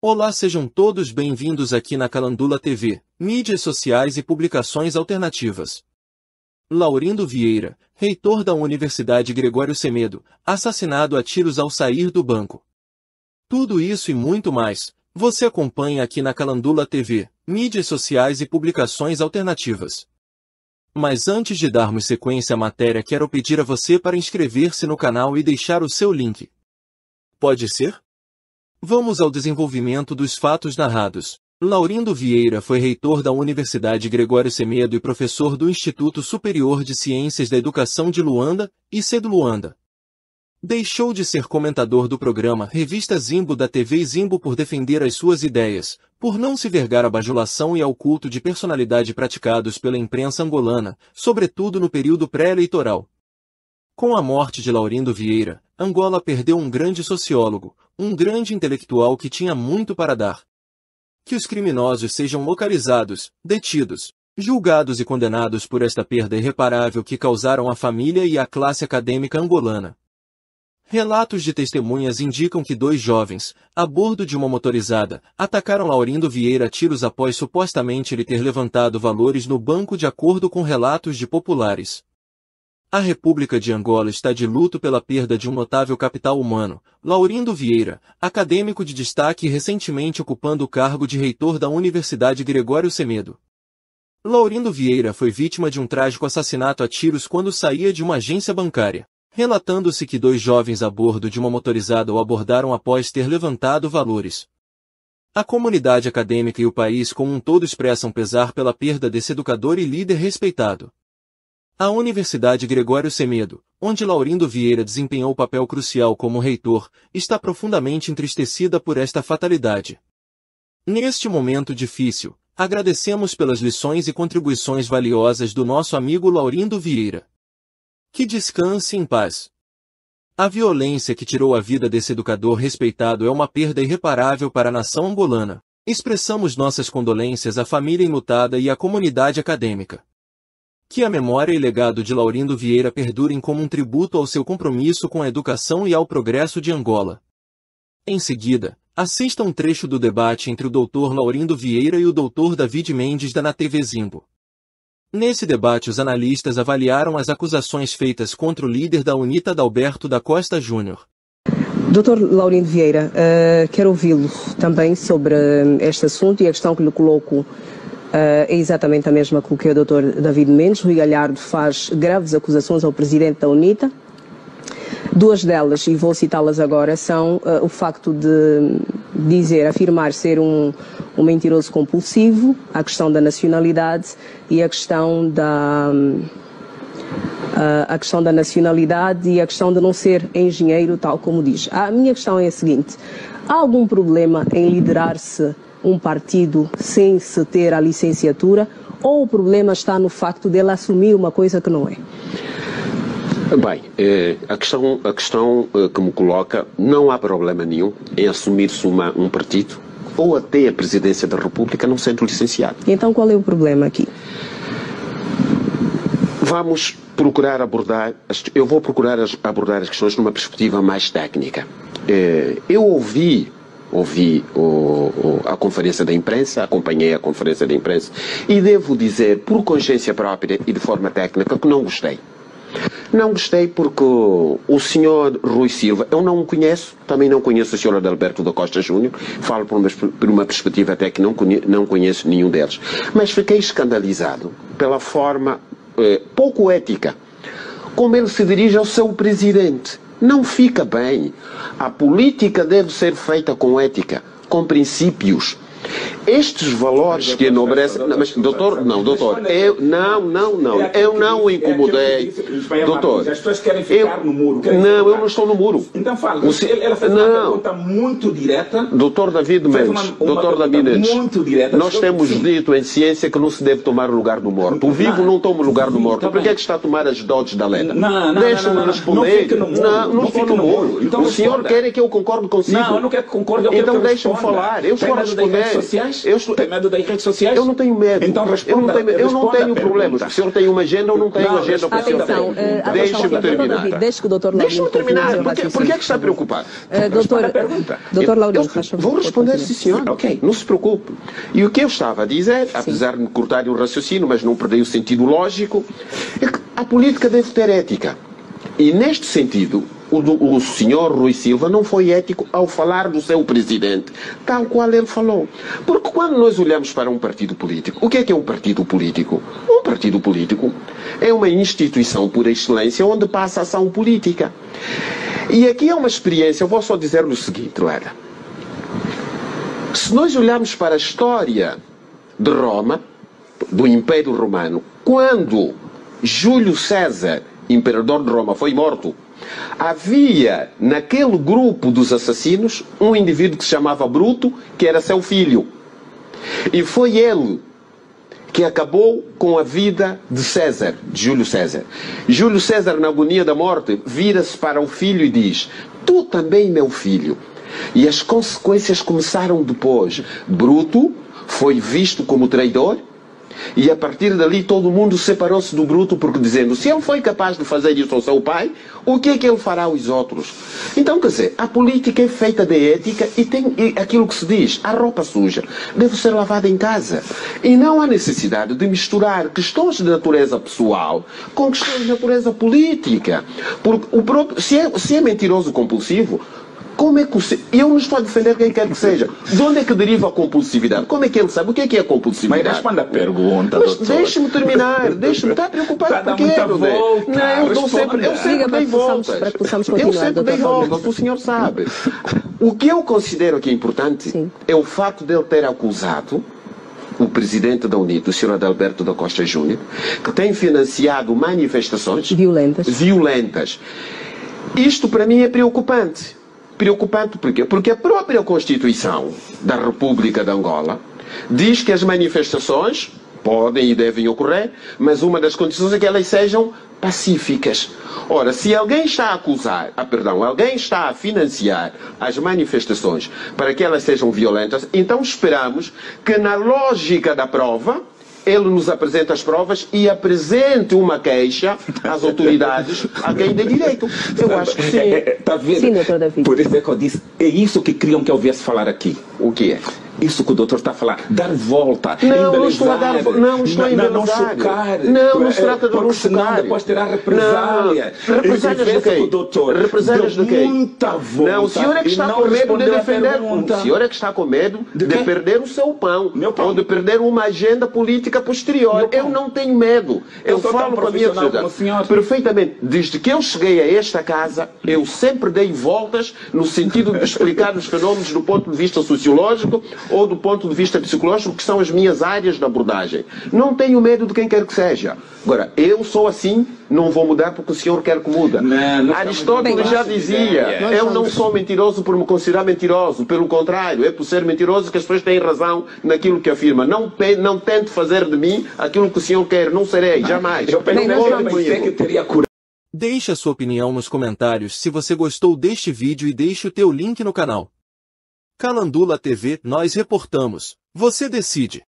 Olá, sejam todos bem-vindos aqui na Calandula TV, mídias sociais e publicações alternativas. Laurindo Vieira, reitor da Universidade Gregório Semedo, assassinado a tiros ao sair do banco. Tudo isso e muito mais, você acompanha aqui na Calandula TV, mídias sociais e publicações alternativas. Mas antes de darmos sequência à matéria, quero pedir a você para inscrever-se no canal e deixar o seu link. Pode ser? Vamos ao desenvolvimento dos fatos narrados. Laurindo Vieira foi reitor da Universidade Gregório Semedo e professor do Instituto Superior de Ciências da Educação de Luanda, ICE Luanda. Deixou de ser comentador do programa Revista Zimbo da TV Zimbo por defender as suas ideias, por não se vergar à bajulação e ao culto de personalidade praticados pela imprensa angolana, sobretudo no período pré-eleitoral. Com a morte de Laurindo Vieira, Angola perdeu um grande sociólogo, um grande intelectual que tinha muito para dar. Que os criminosos sejam localizados, detidos, julgados e condenados por esta perda irreparável que causaram à família e à classe acadêmica angolana. Relatos de testemunhas indicam que 2 jovens, a bordo de uma motorizada, atacaram Laurindo Vieira a tiros após supostamente ele ter levantado valores no banco, de acordo com relatos de populares. A República de Angola está de luto pela perda de um notável capital humano, Laurindo Vieira, acadêmico de destaque e recentemente ocupando o cargo de reitor da Universidade Gregório Semedo. Laurindo Vieira foi vítima de um trágico assassinato a tiros quando saía de uma agência bancária, relatando-se que 2 jovens a bordo de uma motorizada o abordaram após ter levantado valores. A comunidade acadêmica e o país como um todo expressam pesar pela perda desse educador e líder respeitado. A Universidade Gregório Semedo, onde Laurindo Vieira desempenhou papel crucial como reitor, está profundamente entristecida por esta fatalidade. Neste momento difícil, agradecemos pelas lições e contribuições valiosas do nosso amigo Laurindo Vieira. Que descanse em paz. A violência que tirou a vida desse educador respeitado é uma perda irreparável para a nação angolana. Expressamos nossas condolências à família enlutada e à comunidade acadêmica. Que a memória e legado de Laurindo Vieira perdurem como um tributo ao seu compromisso com a educação e ao progresso de Angola. Em seguida, assista um trecho do debate entre o Dr. Laurindo Vieira e o Dr. David Mendes na TV Zimbo. Nesse debate, os analistas avaliaram as acusações feitas contra o líder da UNITA, Adalberto da Costa Júnior. Dr. Laurindo Vieira, quero ouvi-lo também sobre este assunto, e a questão que lhe coloco é exatamente a mesma que o Dr. David Mendes. Rui Galhardo faz graves acusações ao presidente da UNITA. 2 delas, e vou citá-las agora, são o facto de afirmar ser um mentiroso compulsivo, a questão da nacionalidade e a questão da nacionalidade e a questão de não ser engenheiro, tal como diz. A minha questão é a seguinte: há algum problema em liderar-se um partido sem se ter a licenciatura, ou o problema está no facto dele assumir uma coisa que não é? Bem, a questão que me coloca, não há problema nenhum em assumir-se um partido ou até a presidência da República não sendo licenciado. Então qual é o problema aqui? Vamos procurar abordar, eu vou procurar abordar as questões numa perspectiva mais técnica. Eu ouvi a conferência da imprensa, acompanhei a conferência da imprensa e devo dizer, por consciência própria e de forma técnica, que não gostei. Não gostei porque o senhor Rui Silva, eu não o conheço, também não conheço o senhor Adalberto da Costa Júnior, falo por uma perspectiva até que não conheço nenhum deles, mas fiquei escandalizado pela forma pouco ética como ele se dirige ao seu presidente. Não fica bem. A política deve ser feita com ética, com princípios. Estes valores que enobrecem... Mas, doutor, eu não o incomodei. Doutor, as pessoas querem ficar no muro. Não, eu não estou no muro. Então fala, ela fez uma pergunta muito direta. Doutor David Mendes, muito direta. Nós temos dito em ciência que não se deve tomar o lugar do morto. O vivo não toma o lugar do morto. Por que é que está a tomar as doses da lenda? Deixa-me responder. Não estou no muro. O senhor quer que eu concorde consigo? Não, eu não quero que concorde. Então deixa-me falar. Eu estou a responder. sociais? Tem medo das redes sociais? Eu não tenho medo. Então responda. Eu não tenho problema. Se o senhor tem uma agenda, eu não tenho agenda para o senhor. Deixe-me terminar. Deixe que o doutor Laurindo... Deixe-me terminar. Por que é que está preocupado? Doutor Laurindo, faz favor. Vou responder, sim, senhor. Ok. Não se preocupe. E o que eu estava a dizer, apesar de me cortar o raciocínio, mas não perder o sentido lógico, é que a política deve ter ética. E neste sentido, o senhor Rui Silva não foi ético ao falar do seu presidente, tal qual ele falou. Porque quando nós olhamos para um partido político, o que é um partido político? Um partido político é uma instituição por excelência onde passa a ação política. E aqui é uma experiência, eu vou só dizer-lhe o seguinte, Lara. Se nós olharmos para a história de Roma, do Império Romano, quando Júlio César, imperador de Roma, foi morto, havia naquele grupo dos assassinos um indivíduo que se chamava Bruto, que era seu filho. E foi ele que acabou com a vida de César, de Júlio César. Júlio César, na agonia da morte, vira-se para o filho e diz: tu também, meu filho. E as consequências começaram depois. Bruto foi visto como traidor, e a partir dali todo mundo separou-se do Bruto, porque dizendo, se ele foi capaz de fazer isso ao seu pai, o que é que ele fará aos outros? Então, quer dizer, a política é feita de ética e tem aquilo que se diz, a roupa suja deve ser lavada em casa. E não há necessidade de misturar questões de natureza pessoal com questões de natureza política. Porque o próprio, se é mentiroso compulsivo, como é que eu não estou a defender quem quer que seja. De onde é que deriva a compulsividade? Como é que ele sabe? O que é a compulsividade? Mas responda a pergunta, mas doutor. Deixe-me terminar. Deixe-me estar preocupado. Está a dar muita volta. Não, eu sempre dei voltas. Eu sempre dei voltas. O senhor sabe. O que eu considero que é importante é o fato de ele ter acusado o presidente da UNIT, o Sr. Adalberto da Costa Júnior, que tem financiado manifestações violentas. Isto para mim é preocupante. Preocupante por quê? Porque a própria Constituição da República de Angola diz que as manifestações podem e devem ocorrer, mas uma das condições é que elas sejam pacíficas. Ora, se alguém está a acusar, alguém está a financiar as manifestações para que elas sejam violentas, então esperamos que na lógica da prova ele nos apresente as provas e apresente uma queixa às autoridades a quem dê direito. Eu acho que sim. Tá vendo? Sim, doutor David. Por isso é que eu disse, é isso que queriam que eu viesse falar aqui. O que é? Isso que o doutor está a falar, dar volta, não estou a dar volta, não estou a embelezar. Não chocar. Não se trata de não chocar. Depois terá represália. Represálias do quê? Doutor, represálias do quê? Muita volta. Não, o senhor é que está com medo de defender. O senhor é que está com medo de perder o seu pão. Ou de perder uma agenda política posterior. Eu não tenho medo. Eu falo para a minha sociedade perfeitamente. Desde que eu cheguei a esta casa, eu sempre dei voltas no sentido de explicar os fenómenos do ponto de vista sociológico ou do ponto de vista psicológico, que são as minhas áreas de abordagem. Não tenho medo de quem quer que seja. Agora, eu sou assim, não vou mudar porque o senhor quer que mude. Aristóteles já dizia, eu não sou mentiroso por me considerar mentiroso. Pelo contrário, é por ser mentiroso que as pessoas têm razão naquilo que afirma. Não tente fazer de mim aquilo que o senhor quer. Não serei, jamais. Deixe a sua opinião nos comentários se você gostou deste vídeo e deixe o teu link no canal. Calandula TV, nós reportamos. Você decide.